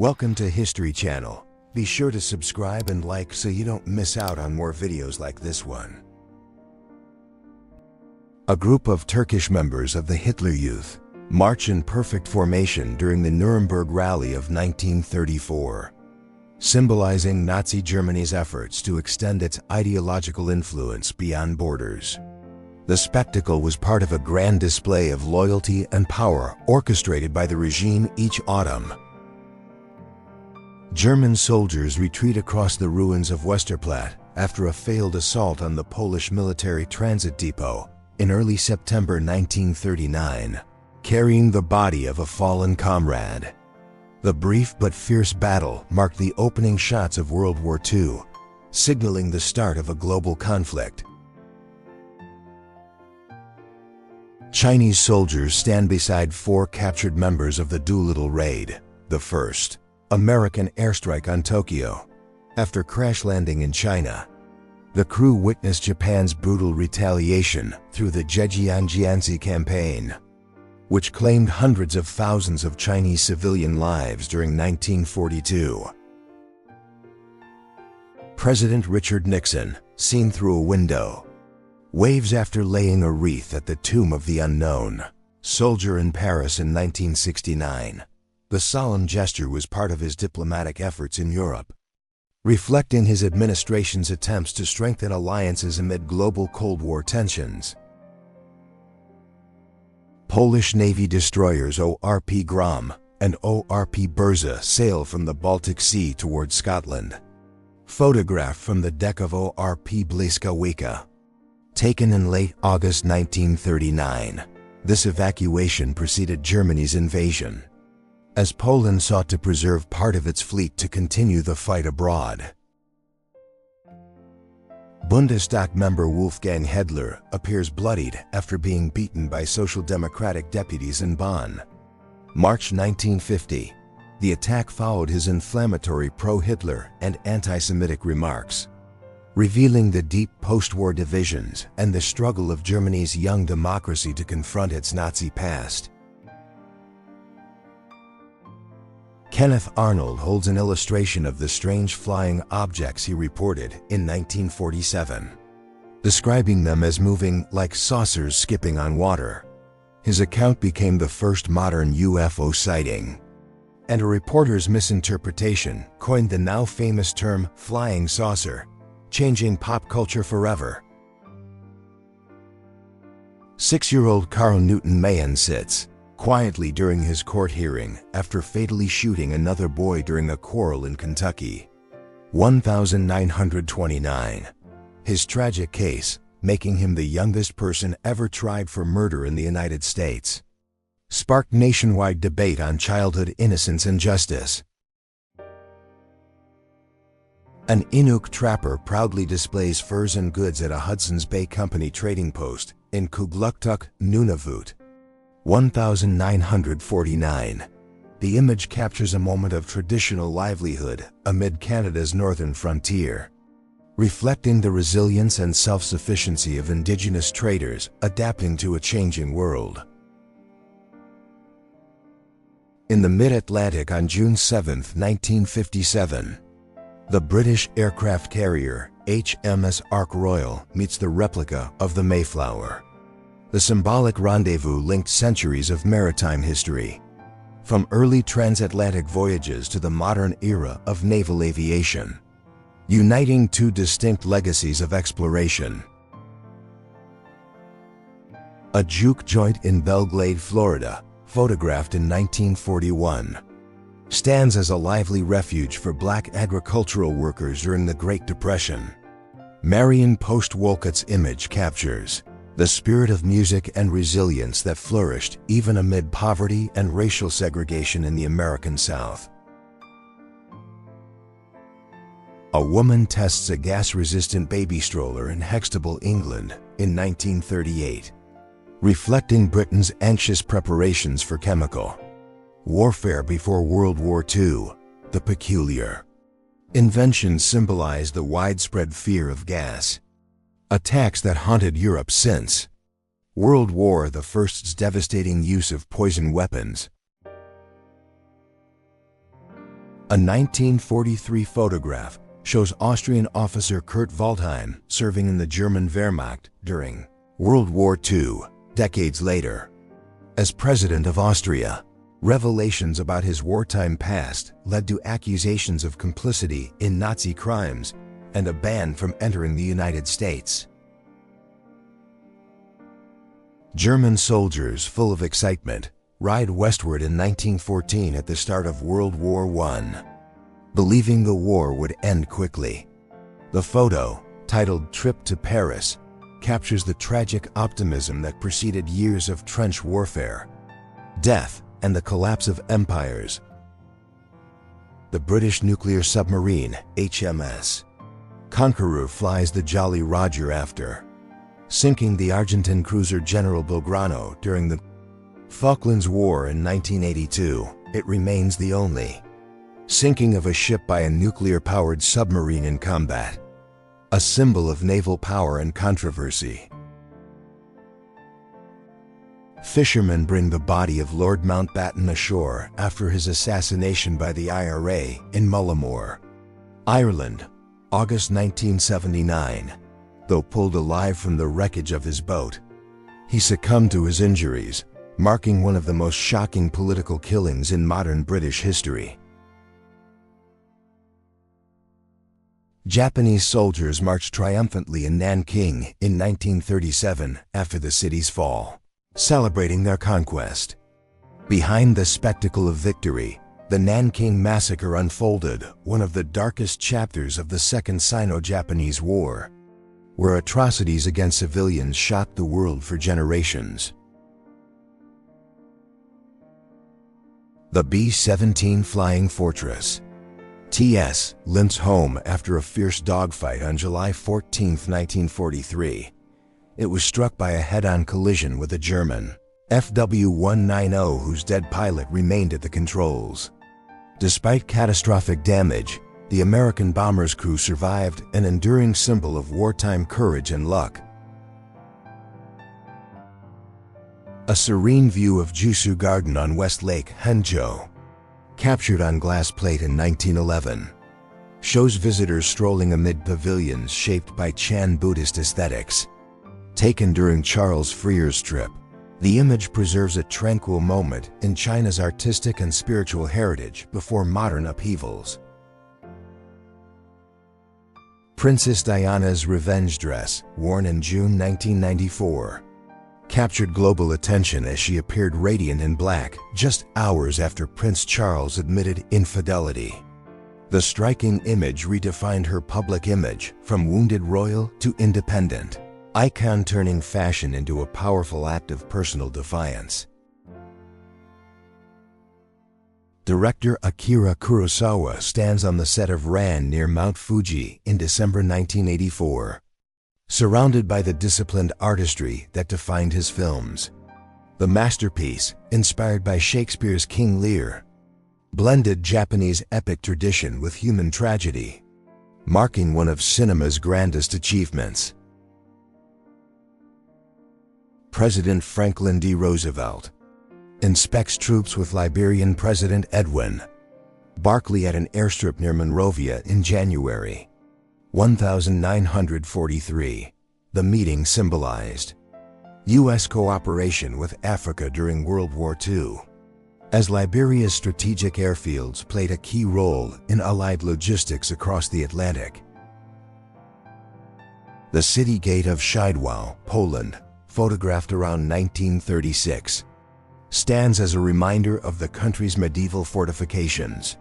Welcome to History Channel. Be sure to subscribe and like so you don't miss out on more videos like this one. A group of Turkish members of the Hitler Youth march in perfect formation during the Nuremberg Rally of 1934, symbolizing Nazi Germany's efforts to extend its ideological influence beyond borders. The spectacle was part of a grand display of loyalty and power orchestrated by the regime each autumn. German soldiers retreat across the ruins of Westerplatte after a failed assault on the Polish military transit depot in early September 1939, carrying the body of a fallen comrade. The brief but fierce battle marked the opening shots of World War II, signaling the start of a global conflict. Chinese soldiers stand beside four captured members of the Doolittle Raid, the first American airstrike on Tokyo. After crash landing in China, the crew witnessed Japan's brutal retaliation through the Zhejiang campaign, which claimed hundreds of thousands of Chinese civilian lives during 1942. President Richard Nixon, seen through a window, waves after laying a wreath at the tomb of the unknown soldier in Paris in 1969. The solemn gesture was part of his diplomatic efforts in Europe, reflecting his administration's attempts to strengthen alliances amid global Cold War tensions. Polish Navy destroyers ORP Grom and ORP Berza sail from the Baltic Sea toward Scotland. Photograph from the deck of ORP Błyskawica, taken in late August 1939. This evacuation preceded Germany's invasion, as Poland sought to preserve part of its fleet to continue the fight abroad. Bundestag member Wolfgang Hedler appears bloodied after being beaten by Social Democratic deputies in Bonn. March 1950. The attack followed his inflammatory pro-Hitler and anti-Semitic remarks, revealing the deep post-war divisions and the struggle of Germany's young democracy to confront its Nazi past. Kenneth Arnold holds an illustration of the strange flying objects he reported in 1947, describing them as moving like saucers skipping on water. His account became the first modern UFO sighting, and a reporter's misinterpretation coined the now famous term flying saucer, changing pop culture forever. 6-year-old Carl Newton Mahan sits quietly during his court hearing after fatally shooting another boy during a quarrel in Kentucky. 1929. His tragic case, making him the youngest person ever tried for murder in the United States, sparked nationwide debate on childhood innocence and justice. An Inuk trapper proudly displays furs and goods at a Hudson's Bay Company trading post in Kugluktuk, Nunavut. 1949. The image captures a moment of traditional livelihood amid Canada's northern frontier, reflecting the resilience and self-sufficiency of Indigenous traders adapting to a changing world. In the mid-Atlantic on June 7, 1957, the British aircraft carrier HMS Ark Royal meets the replica of the Mayflower. The symbolic rendezvous linked centuries of maritime history, from early transatlantic voyages to the modern era of naval aviation, uniting two distinct legacies of exploration. A juke joint in Belglade, Florida, photographed in 1941, stands as a lively refuge for black agricultural workers during the Great Depression. Marion Post Wolcott's image captures the spirit of music and resilience that flourished even amid poverty and racial segregation in the American South. A woman tests a gas-resistant baby stroller in Hextable, England in 1938, reflecting Britain's anxious preparations for chemical warfare before World War II. The peculiar inventions symbolize the widespread fear of gas attacks that haunted Europe since World War I's devastating use of poison weapons. A 1943 photograph shows Austrian officer Kurt Waldheim serving in the German Wehrmacht during World War II, decades later. As President of Austria, revelations about his wartime past led to accusations of complicity in Nazi crimes and a ban from entering the United States. German soldiers, full of excitement, ride westward in 1914 at the start of World War I, believing the war would end quickly. The photo, titled "Trip to Paris," captures the tragic optimism that preceded years of trench warfare, death, and the collapse of empires. The British nuclear submarine, HMS Conqueror, flies the Jolly Roger after sinking the Argentine cruiser General Belgrano during the Falklands War in 1982. It remains the only sinking of a ship by a nuclear-powered submarine in combat, a symbol of naval power and controversy. Fishermen bring the body of Lord Mountbatten ashore after his assassination by the IRA in Mullimore, Ireland, August 1979. Though pulled alive from the wreckage of his boat, he succumbed to his injuries, marking one of the most shocking political killings in modern British history. Japanese soldiers marched triumphantly in Nanking in 1937 after the city's fall, celebrating their conquest. Behind the spectacle of victory, the Nanking Massacre unfolded, one of the darkest chapters of the Second Sino-Japanese War, where atrocities against civilians shocked the world for generations. The B-17 Flying Fortress, TS, limps home after a fierce dogfight on July 14, 1943. It was struck by a head-on collision with a German FW-190 whose dead pilot remained at the controls. Despite catastrophic damage, the American bomber's crew survived, an enduring symbol of wartime courage and luck. A serene view of Jusu Garden on West Lake, Hangzhou, captured on glass plate in 1911, shows visitors strolling amid pavilions shaped by Chan Buddhist aesthetics. Taken during Charles Freer's trip, the image preserves a tranquil moment in China's artistic and spiritual heritage before modern upheavals. Princess Diana's revenge dress, worn in June 1994, captured global attention as she appeared radiant in black just hours after Prince Charles admitted infidelity. The striking image redefined her public image from wounded royal to independent icon, turning fashion into a powerful act of personal defiance. Director Akira Kurosawa stands on the set of Ran near Mount Fuji in December 1984, surrounded by the disciplined artistry that defined his films. The masterpiece, inspired by Shakespeare's King Lear, blended Japanese epic tradition with human tragedy, marking one of cinema's grandest achievements. President Franklin D. Roosevelt inspects troops with Liberian President Edwin Barclay at an airstrip near Monrovia in January 1943. The meeting symbolized U.S. cooperation with Africa during World War II, as Liberia's strategic airfields played a key role in Allied logistics across the Atlantic. The city gate of Szydłów, Poland, photographed around 1936, stands as a reminder of the country's medieval fortifications.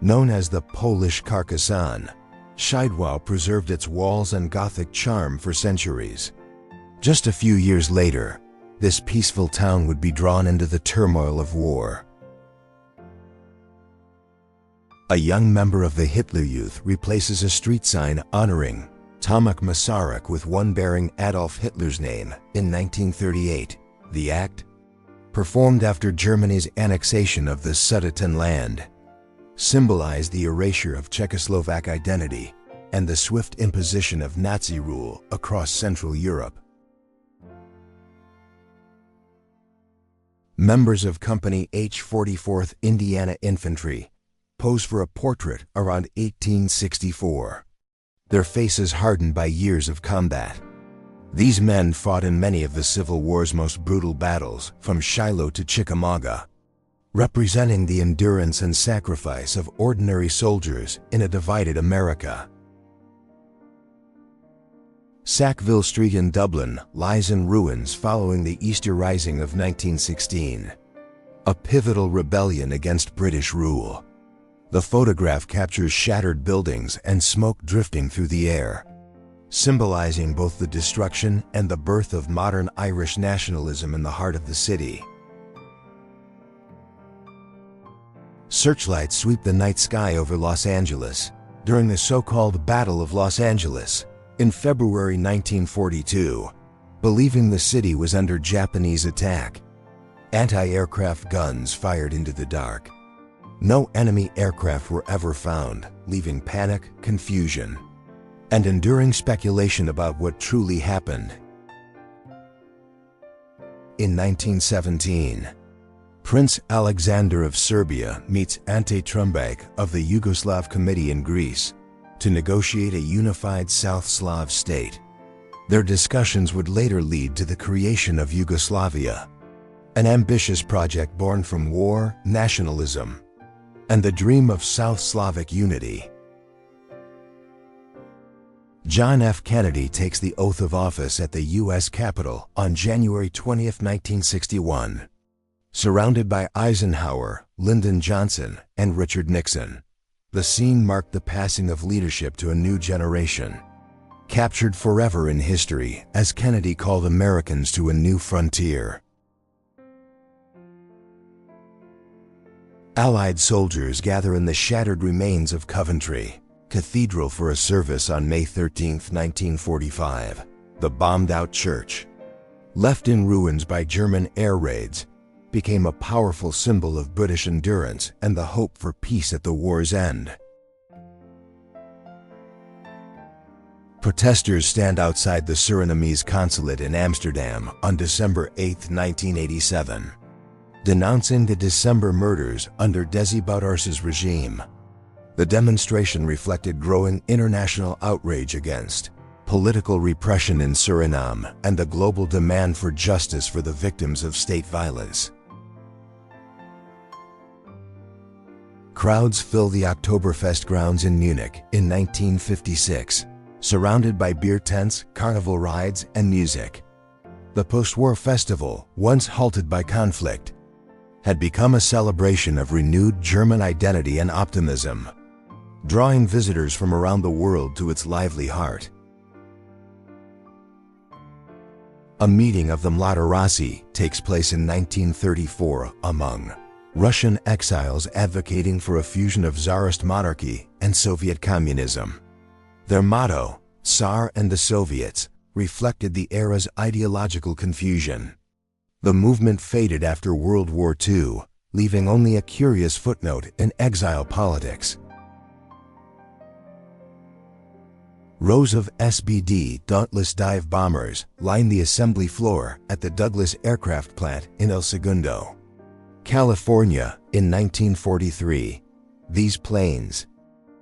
Known as the Polish Carcassonne, Szydłów preserved its walls and Gothic charm for centuries. Just a few years later, this peaceful town would be drawn into the turmoil of war. A young member of the Hitler Youth replaces a street sign honoring Tomasz Masaryk with one bearing Adolf Hitler's name in 1938. The act, performed after Germany's annexation of the Sudetenland, symbolized the erasure of Czechoslovak identity and the swift imposition of Nazi rule across Central Europe. Members of Company H 44th Indiana Infantry pose for a portrait around 1864. Their faces hardened by years of combat. These men fought in many of the Civil War's most brutal battles, from Shiloh to Chickamauga, representing the endurance and sacrifice of ordinary soldiers in a divided America. Sackville Street in Dublin lies in ruins following the Easter Rising of 1916, a pivotal rebellion against British rule. The photograph captures shattered buildings and smoke drifting through the air, symbolizing both the destruction and the birth of modern Irish nationalism in the heart of the city. Searchlights sweep the night sky over Los Angeles during the so-called Battle of Los Angeles in February 1942, believing the city was under Japanese attack. Anti-aircraft guns fired into the dark. No enemy aircraft were ever found, leaving panic, confusion, and enduring speculation about what truly happened. In 1917, Prince Alexander of Serbia meets Ante Trumbac of the Yugoslav Committee in Greece to negotiate a unified South Slav state. Their discussions would later lead to the creation of Yugoslavia, an ambitious project born from war, nationalism, and the dream of South Slavic unity. John F. Kennedy takes the oath of office at the U.S. Capitol on January 20, 1961. Surrounded by Eisenhower, Lyndon Johnson, and Richard Nixon, the scene marked the passing of leadership to a new generation, captured forever in history as Kennedy called Americans to a new frontier. Allied soldiers gather in the shattered remains of Coventry Cathedral for a service on May 13, 1945. The bombed-out church, left in ruins by German air raids, became a powerful symbol of British endurance and the hope for peace at the war's end. Protesters stand outside the Surinamese consulate in Amsterdam on December 8, 1987, denouncing the December murders under Desi Bouterse's regime. The demonstration reflected growing international outrage against political repression in Suriname and the global demand for justice for the victims of state violence. Crowds fill the Oktoberfest grounds in Munich in 1956, surrounded by beer tents, carnival rides, and music. The Postwar festival, once halted by conflict, had become a celebration of renewed German identity and optimism, drawing visitors from around the world to its lively heart. A meeting of the Mladoraci takes place in 1934 among Russian exiles advocating for a fusion of Tsarist monarchy and Soviet communism. Their motto, Tsar and the Soviets, reflected the era's ideological confusion. The movement faded after World War II, leaving only a curious footnote in exile politics. Rows of SBD Dauntless dive bombers line the assembly floor at the Douglas Aircraft Plant in El Segundo, California, in 1943. These planes,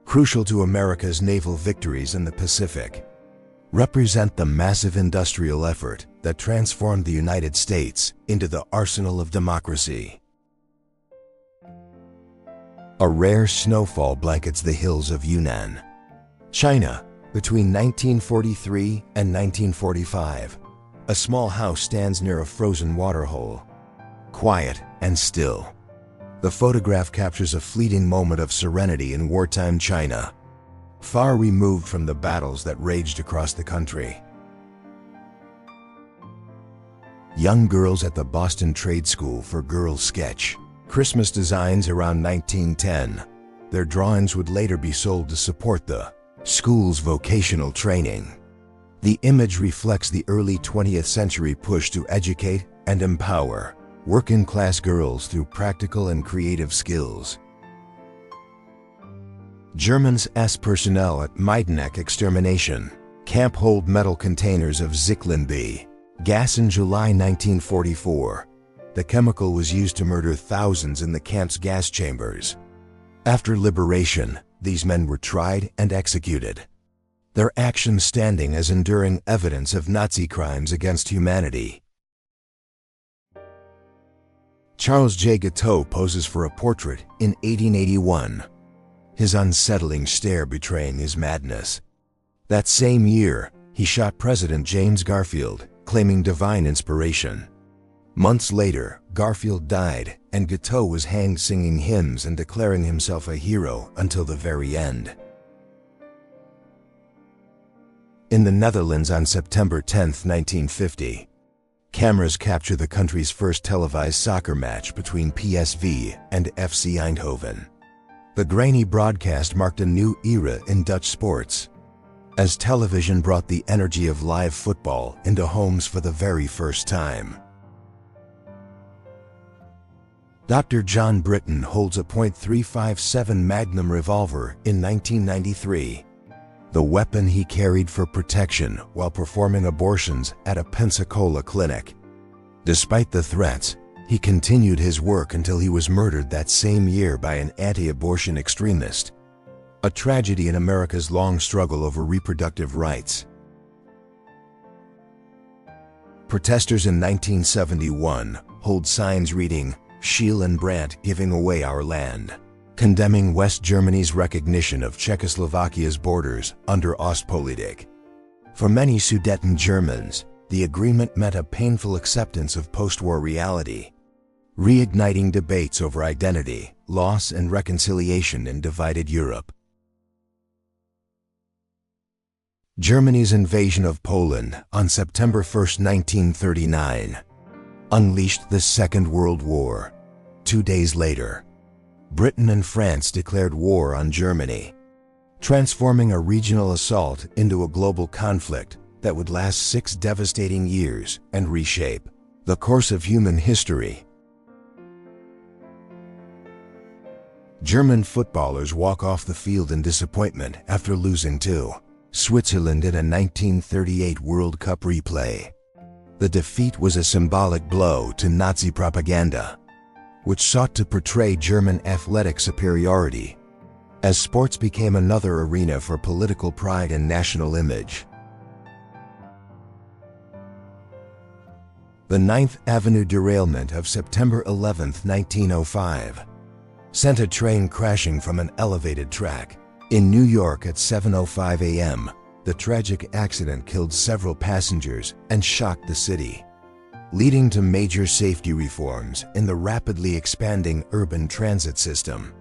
crucial to America's naval victories in the Pacific, represent the massive industrial effort that transformed the United States into the arsenal of democracy. A rare snowfall blankets the hills of Yunnan, China, between 1943 and 1945. A small house stands near a frozen waterhole, quiet and still. The photograph captures a fleeting moment of serenity in wartime China, far removed from the battles that raged across the country. Young girls at the Boston Trade School for Girls sketch Christmas designs around 1910. Their drawings would later be sold to support the school's vocational training. The image reflects the early 20th century push to educate and empower working-class girls through practical and creative skills. Germans S personnel at Majdanek extermination camp hold metal containers of Zyklon B gas in July 1944. The chemical was used to murder thousands in the camp's gas chambers. After liberation, these men were tried and executed, their actions standing as enduring evidence of Nazi crimes against humanity. Charles J. Guiteau poses for a portrait in 1881, his unsettling stare betraying his madness. That same year, he shot President James Garfield, claiming divine inspiration. Months later, Garfield died, and Guiteau was hanged singing hymns and declaring himself a hero until the very end. In the Netherlands on September 10, 1950, cameras capture the country's first televised soccer match between PSV and FC Eindhoven. The grainy broadcast marked a new era in Dutch sports, as television brought the energy of live football into homes for the very first time. Dr. John Britton holds a .357 Magnum revolver in 1993, the weapon he carried for protection while performing abortions at a Pensacola clinic. Despite the threats, he continued his work until he was murdered that same year by an anti-abortion extremist, a tragedy in America's long struggle over reproductive rights. Protesters in 1971 hold signs reading, "Scheel and Brandt giving away our land," condemning West Germany's recognition of Czechoslovakia's borders under Ostpolitik. For many Sudeten Germans, the agreement meant a painful acceptance of post-war reality, reigniting debates over identity, loss, and reconciliation in divided Europe. Germany's invasion of Poland on September 1, 1939, unleashed the Second World War. 2 days later, Britain and France declared war on Germany, transforming a regional assault into a global conflict that would last 6 devastating years and reshape the course of human history. German footballers walk off the field in disappointment after losing to Switzerland in a 1938 World Cup replay. The defeat was a symbolic blow to Nazi propaganda, which sought to portray German athletic superiority, as sports became another arena for political pride and national image. The 9th Avenue derailment of September 11, 1905, sent a train crashing from an elevated track. In New York at 7:05 a.m., the tragic accident killed several passengers and shocked the city, leading to major safety reforms in the rapidly expanding urban transit system.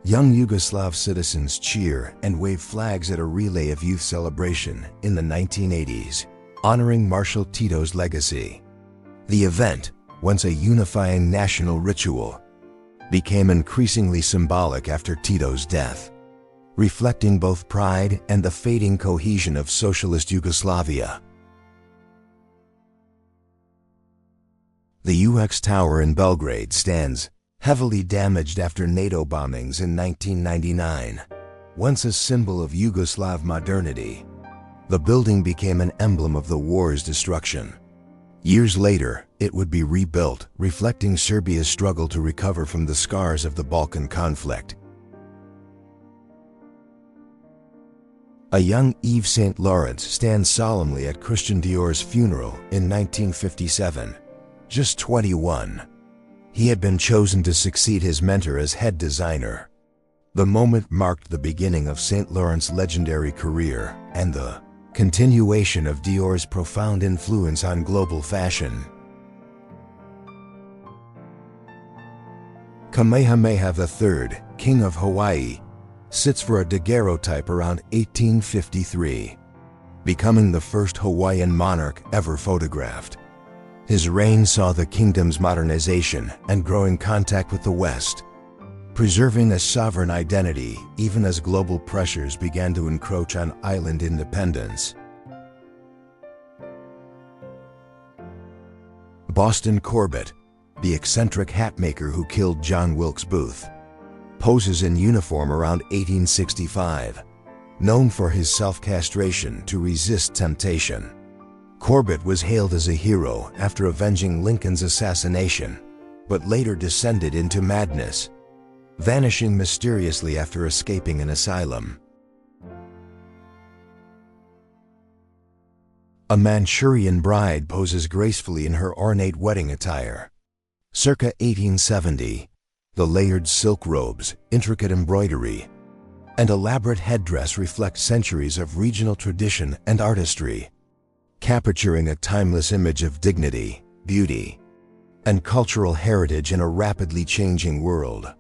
Young Yugoslav citizens cheer and wave flags at a relay of youth celebration in the 1980s, honoring Marshal Tito's legacy. The event, once a unifying national ritual, became increasingly symbolic after Tito's death, reflecting both pride and the fading cohesion of socialist Yugoslavia. The UX Tower in Belgrade stands, heavily damaged after NATO bombings in 1999. Once a symbol of Yugoslav modernity, the building became an emblem of the war's destruction. Years later, it would be rebuilt, reflecting Serbia's struggle to recover from the scars of the Balkan conflict. A young Yves Saint Laurent stands solemnly at Christian Dior's funeral in 1957, just 21. He had been chosen to succeed his mentor as head designer. The moment marked the beginning of Saint Laurent's legendary career and the continuation of Dior's profound influence on global fashion. Kamehameha III, King of Hawaii, sits for a daguerreotype around 1853, becoming the first Hawaiian monarch ever photographed. His reign saw the kingdom's modernization and growing contact with the West, preserving a sovereign identity even as global pressures began to encroach on island independence. Boston Corbett, the eccentric hatmaker who killed John Wilkes Booth, poses in uniform around 1865, known for his self-castration to resist temptation. Corbett was hailed as a hero after avenging Lincoln's assassination, but later descended into madness, vanishing mysteriously after escaping an asylum. A Manchurian bride poses gracefully in her ornate wedding attire. Circa 1870, the layered silk robes, intricate embroidery, and elaborate headdress reflect centuries of regional tradition and artistry, capturing a timeless image of dignity, beauty, and cultural heritage in a rapidly changing world.